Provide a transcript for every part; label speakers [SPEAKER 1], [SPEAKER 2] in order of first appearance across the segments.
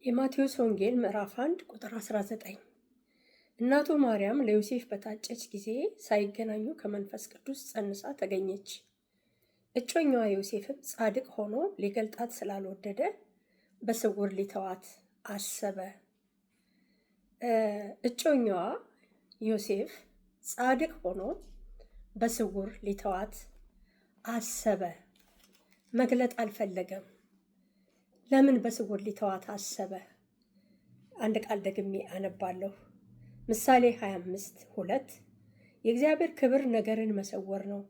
[SPEAKER 1] የማቴዎስ ወንጌል ምዕራፍ 1 ቁጥር 19 እናቱ ማርያም ለዮሴፍ በታጨች ጊዜ ሳይገናኙ ከመንፈስ ቅዱስ ጸንሳ ተገኘች። እጮኛዋ ዮሴፍም ጻድቅ ሆኖ ሊገልጣት ስላልወደደ በስውር ሊተዋት አሰበ። እጮኛዋ ዮሴፍ ጻድቅ ሆኖ በስውር ሊተዋት አሰበ። መግለጥ አልፈለገም። ለምን በስውር ሊተዋት አሰበ? አንድ ቃል ደግሜ አነባለሁ። ምሳሌ 25:2 የእግዚአብሔር ክብር ነገርን መሰወር ነው፣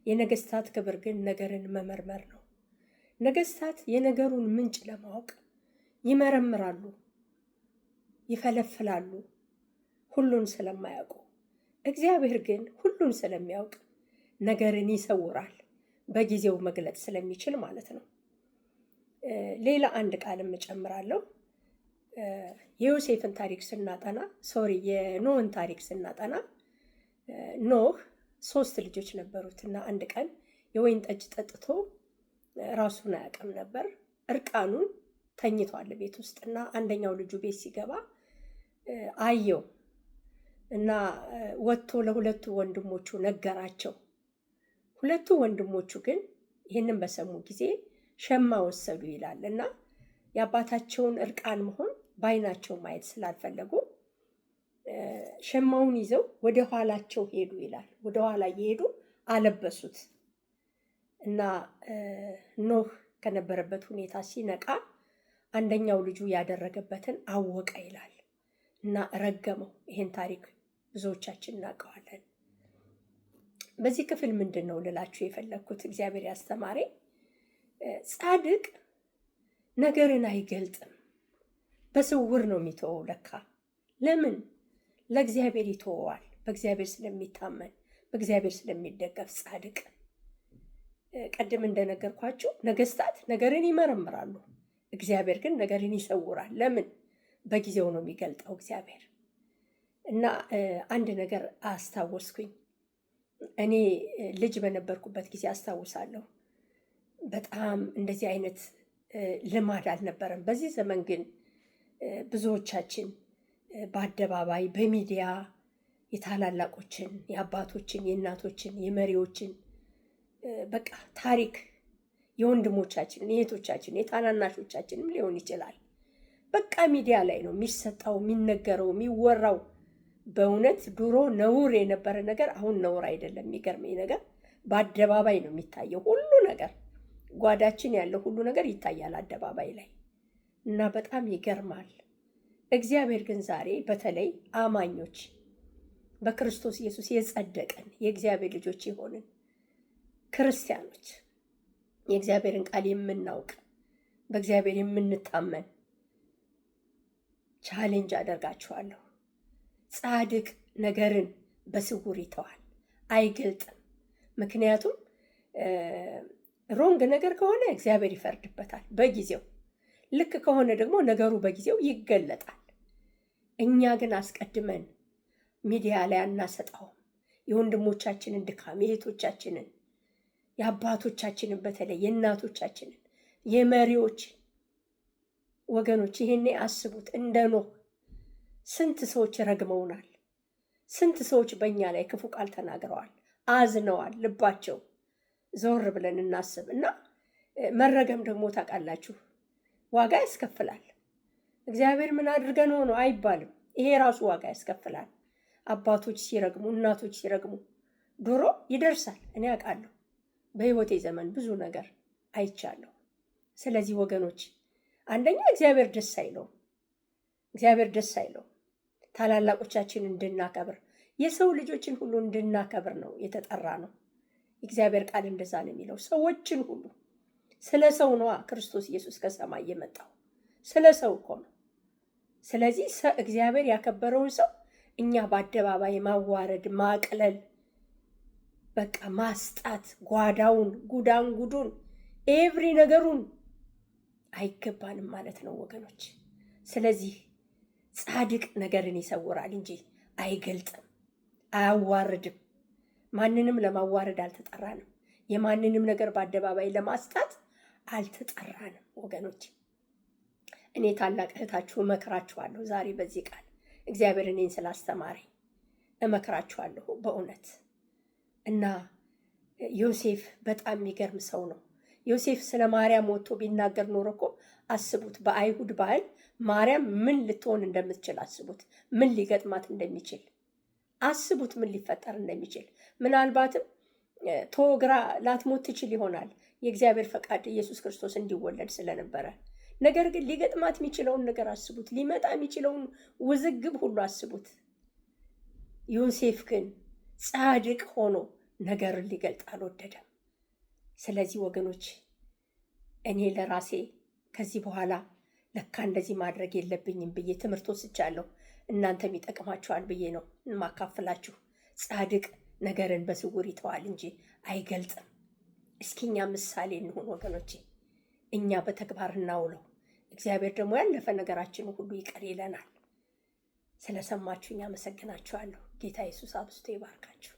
[SPEAKER 1] የነገስታት ክብር ግን ነገርን መመርመር ነው። ነገስታት የነገሩን ምንጭ ለማወቅ ይመረምራሉ፣ ይፈለፍላሉ፣ ሁሉን ስለማያውቁ። እግዚአብሔር ግን ሁሉን ስለሚያውቅ ነገርን ይሰውራል፣ በጊዜው መግለጥ ስለሚችል ማለት ነው። ሌላ አንድ ቃልም እጨምራለሁ። የዮሴፍን ታሪክ ስናጠና የኖህን ታሪክ ስናጠና ኖህ 3 ልጆች ነበሩት እና አንድ ቀን የወይን ጠጅ ጠጥቶ ራሱን አያውቅም ነበር። እርቃኑን ተኝቷል ቤት ውስጥ እና አንደኛው ልጁ ቤት ሲገባ አየው እና ወጥቶ ለሁለቱ ወንድሞቹ ነገራቸው። ሁለቱ ወንድሞቹ ግን ይህንን በሰሙ ጊዜ ሸማ ወሰዱ ይላል እና የአባታቸውን እርቃን መሆን በዓይናቸው ማየት ስላልፈለጉ ሸማውን ይዘው ወደ ኋላቸው ሄዱ ይላል። ወደ ኋላ እየሄዱ አለበሱት እና ኖህ ከነበረበት ሁኔታ ሲነቃ አንደኛው ልጁ ያደረገበትን አወቀ ይላል እና ረገመው። ይሄን ታሪክ ብዙዎቻችን እናውቀዋለን። በዚህ ክፍል ምንድን ነው ልላችሁ የፈለግኩት እግዚአብሔር ያስተማረ ጻድቅ ነገርን አይገልጥም፣ በስውር ነው የሚተወው። ለካ ለምን? ለእግዚአብሔር ይተወዋል። በእግዚአብሔር ስለሚታመን፣ በእግዚአብሔር ስለሚደገፍ ጻድቅ። ቀደም እንደነገርኳችሁ ነገስታት ነገርን ይመረምራሉ፣ እግዚአብሔር ግን ነገርን ይሰውራል። ለምን? በጊዜው ነው የሚገልጠው እግዚአብሔር። እና አንድ ነገር አስታወስኩኝ። እኔ ልጅ በነበርኩበት ጊዜ አስታውሳለሁ። በጣም እንደዚህ አይነት ልማድ አልነበረም። በዚህ ዘመን ግን ብዙዎቻችን በአደባባይ በሚዲያ የታላላቆችን፣ የአባቶችን፣ የእናቶችን፣ የመሪዎችን በቃ ታሪክ የወንድሞቻችንን፣ የእህቶቻችንን፣ የታናናሾቻችንም ሊሆን ይችላል በቃ ሚዲያ ላይ ነው የሚሰጠው፣ የሚነገረው፣ የሚወራው። በእውነት ድሮ ነውር የነበረ ነገር አሁን ነውር አይደለም። የሚገርመኝ ነገር በአደባባይ ነው የሚታየው ሁሉ ነገር። ጓዳችን ያለው ሁሉ ነገር ይታያል አደባባይ ላይ እና በጣም ይገርማል። እግዚአብሔር ግን ዛሬ በተለይ አማኞች በክርስቶስ ኢየሱስ የጸደቅን የእግዚአብሔር ልጆች የሆንን ክርስቲያኖች የእግዚአብሔርን ቃል የምናውቅ በእግዚአብሔር የምንታመን ቻሌንጅ አደርጋችኋለሁ። ጻድቅ ነገርን በስውር ይተዋል፣ አይገልጥም። ምክንያቱም ሮንግ ነገር ከሆነ እግዚአብሔር ይፈርድበታል በጊዜው፣ ልክ ከሆነ ደግሞ ነገሩ በጊዜው ይገለጣል። እኛ ግን አስቀድመን ሚዲያ ላይ አናሰጣውም። የወንድሞቻችንን ድካም፣ የእህቶቻችንን፣ የአባቶቻችንን፣ በተለይ የእናቶቻችንን፣ የመሪዎችን ወገኖች ይሄኔ አስቡት። እንደ ኖህ ስንት ሰዎች ረግመውናል። ስንት ሰዎች በእኛ ላይ ክፉ ቃል ተናግረዋል፣ አዝነዋል። ልባቸው ዞር ብለን እናስብ እና መረገም ደግሞ ታውቃላችሁ ዋጋ ያስከፍላል። እግዚአብሔር ምን አድርገን ሆኖ አይባልም። ይሄ ራሱ ዋጋ ያስከፍላል። አባቶች ሲረግሙ፣ እናቶች ሲረግሙ ድሮ ይደርሳል። እኔ አውቃለሁ፣ በህይወቴ ዘመን ብዙ ነገር አይቻለሁ። ስለዚህ ወገኖች አንደኛ እግዚአብሔር ደስ አይለውም። እግዚአብሔር ደስ አይለውም። ታላላቆቻችን እንድናከብር፣ የሰው ልጆችን ሁሉ እንድናከብር ነው የተጠራ ነው። እግዚአብሔር ቃል እንደዛ ነው የሚለው። ሰዎችን ሁሉ ስለ ሰው ነዋ ክርስቶስ ኢየሱስ ከሰማይ የመጣው ስለ ሰው እኮ ነው። ስለዚህ እግዚአብሔር ያከበረውን ሰው እኛ በአደባባይ ማዋረድ፣ ማቅለል፣ በቃ ማስጣት፣ ጓዳውን፣ ጉዳንጉዱን፣ ኤቭሪ ነገሩን አይገባንም ማለት ነው ወገኖች። ስለዚህ ጻድቅ ነገርን ይሰውራል እንጂ አይገልጥም፣ አያዋርድም። ማንንም ለማዋረድ አልተጠራንም። የማንንም ነገር በአደባባይ ለማስጣት አልተጠራንም ወገኖች። እኔ ታላቅ እህታችሁ እመክራችኋለሁ። ዛሬ በዚህ ቃል እግዚአብሔር እኔን ስላስተማረኝ እመክራችኋለሁ በእውነት። እና ዮሴፍ በጣም የሚገርም ሰው ነው። ዮሴፍ ስለ ማርያም ወጥቶ ቢናገር ኖሮ እኮ አስቡት፣ በአይሁድ ባህል ማርያም ምን ልትሆን እንደምትችል አስቡት፣ ምን ሊገጥማት እንደሚችል አስቡት፣ ምን ሊፈጠር እንደሚችል። ምናልባትም ተወግራ ላትሞት ትችል ይሆናል፣ የእግዚአብሔር ፈቃድ ኢየሱስ ክርስቶስ እንዲወለድ ስለነበረ። ነገር ግን ሊገጥማት የሚችለውን ነገር አስቡት፣ ሊመጣ የሚችለውን ውዝግብ ሁሉ አስቡት። ዮሴፍ ግን ጻድቅ ሆኖ ነገርን ሊገልጥ አልወደደም። ስለዚህ ወገኖች እኔ ለራሴ ከዚህ በኋላ ለካ እንደዚህ ማድረግ የለብኝም ብዬ ትምህርት ወስጃለሁ። እናንተም ይጠቅማችኋል ብዬ ነው የማካፍላችሁ። ጻድቅ ነገርን በስውር ይተዋል እንጂ አይገልጥም። እስኪ እኛ ምሳሌ እንሁን ወገኖቼ፣ እኛ በተግባር እናውለው። እግዚአብሔር ደግሞ ያለፈ ነገራችንን ሁሉ ይቅር ይለናል። ስለሰማችሁኝ አመሰግናችኋለሁ። ጌታ ኢየሱስ አብዝቶ ይባርካችሁ።